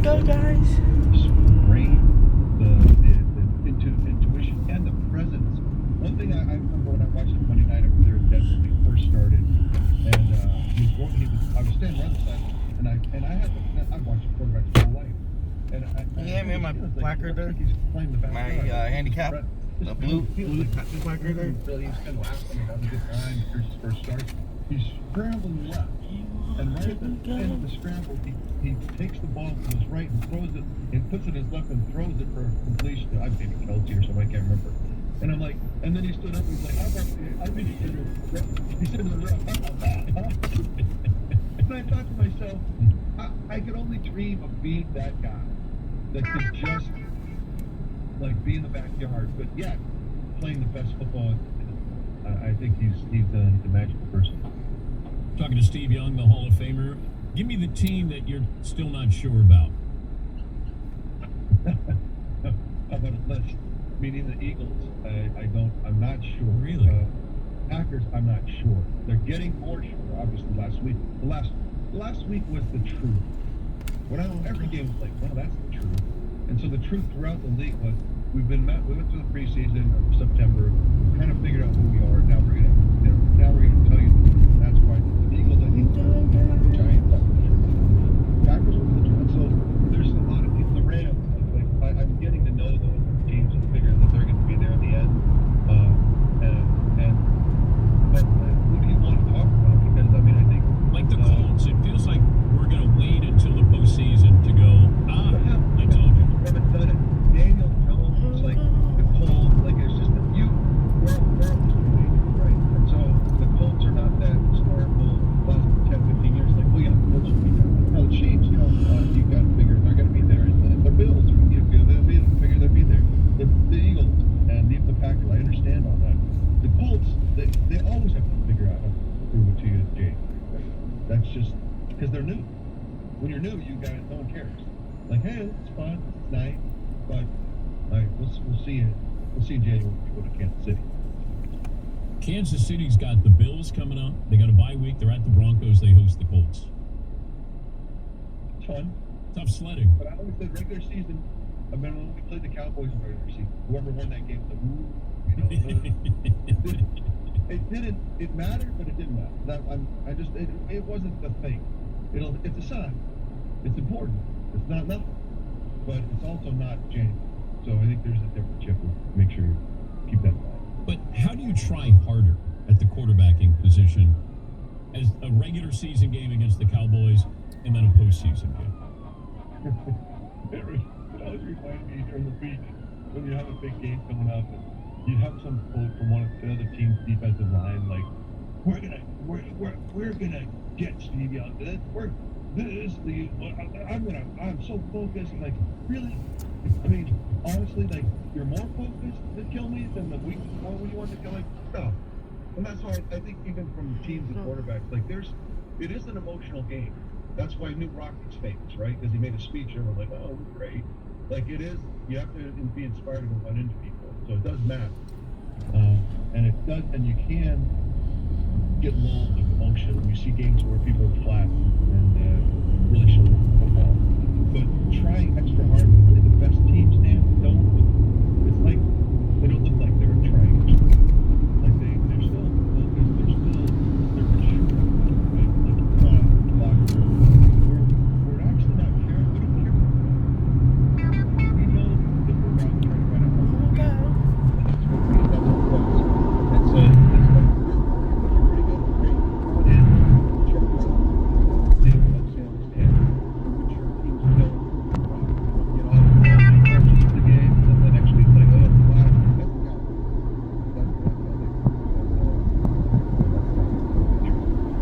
go, guys. Brain, the intuition, and the presence. One thing I remember when I watched him Monday night over there at Denver when he first started, and I was standing right beside him, and I've watched quarterbacks my whole life. And Yeah, man, my placard there. He's playing the My handicap. The blue placard there. He's kind of laughing, having a good time. Here's his first start. He's scrambling left. And right at the end of the scramble, he takes the ball to his right and throws it, and puts it in his left and throws it for completion. I maybe Kelsey or something, I can't remember. And I'm like, and then he stood up and he's like, how about I think he said to the ref, how about that? And I thought to myself, I could only dream of being that guy that could just like be in the backyard, but yet playing the best football. I think he's a magical person. Talking to Steve Young, the Hall of Famer. Give me the team that you're still not sure about. How about a list? Meaning the Eagles. I'm not sure. Really? Packers, I'm not sure. They're getting more sure, obviously, last week. The last week was the truth. Every game was like, well, that's the truth. And so the truth throughout the league was, we went through the preseason of September, kind of figured out who we are. Now we're gonna tell you the truth. And that's why the Eagles, I think, the Giants, Packers was the truth. So there's a lot of people, the Rams, I'm getting to know those teams and figuring that they're going to be there in the end. But who do you want to talk about? Because I mean, I think like the Colts, it feels like we're going to wait until the postseason to go. I told you. Haven't done it. Daniel Jones, like the Colts, like it's just a few. We're all right? And so the Colts are not that historical last 10, 15 years. Like, well, yeah, the Colts will be there. Now the Chiefs, you got to figure they're going to be there. And the Bills, they'll be there. The Eagles and even the Packers, I understand all that. The Colts, they always have to figure out how to prove it to you, Jay. That's just because they're new. When you're new, no one cares. Like, hey, it's fun, it's nice, but we'll see it. We'll see in January when we go to Kansas City. Kansas City's got the Bills coming up. They got a bye week. They're at the Broncos. They host the Colts. It's fun. Tough sledding. But I always said regular season. I mean, when we played the Cowboys in regular season, whoever won that game was like, ooh, it mattered, but it didn't matter. It wasn't the thing. It's a sign. It's important. It's not nothing. But it's also not January. So I think there's a difference. You have to make sure you keep that in mind. But how do you try harder at the quarterbacking position as a regular season game against the Cowboys and then a postseason game? It always reminds me during the week when you have a big game coming up and you have some quote from one of the other team's defensive line like, we're gonna get Steve Young. I'm so focused. Like, really? I mean, honestly, like, you're more focused to kill me than the week before when you wanted to kill me? No. And that's why I think even from teams and quarterbacks, like, it is an emotional game. That's why New Rocky's famous, right? Because he made a speech and we're like, oh, great. Like, it is, you have to be inspired to go run into people. So it does matter. And it does, and you can get lulled of emotion. You see games where people are flat and really show football. But trying extra hard to play the best teams, Dan, it's like, they don't look like they're trying extra hard. Like, they're still focused, they're mature, right? Like, we're actually not caring. We don't care. We know that we're out trying to run out. And that's what it was. And so, it's like, you're pretty good. Great. Come on in. Check it out. They don't understand. We're mature teams who know, get off the game, and then the next week, like, oh, wow, that's the guy.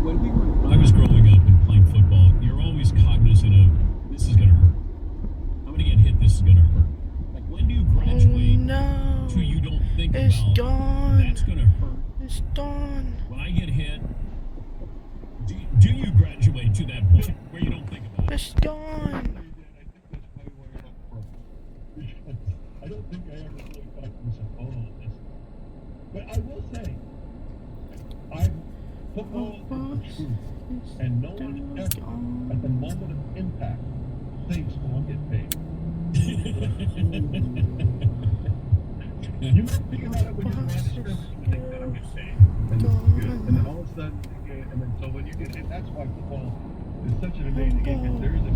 When I was growing up and playing football, you're always cognizant of, this is going to hurt. I'm going to get hit, this is going to hurt. Like, when do you graduate to you don't think It's about, done. that's going to hurt? It's done. When I get hit, do you graduate to that point where you don't think about it? It's done. I don't think I ever really thought to myself, oh, this. But I will say, football is the truth, and no one ever, at the moment of impact, thinks, "Oh, I'm getting paid." You think about it when you're around the scrimmage, you think that I'm getting paid, and good. And then all of a sudden, and then so when you get hit, that's why football is such an amazing game because there is a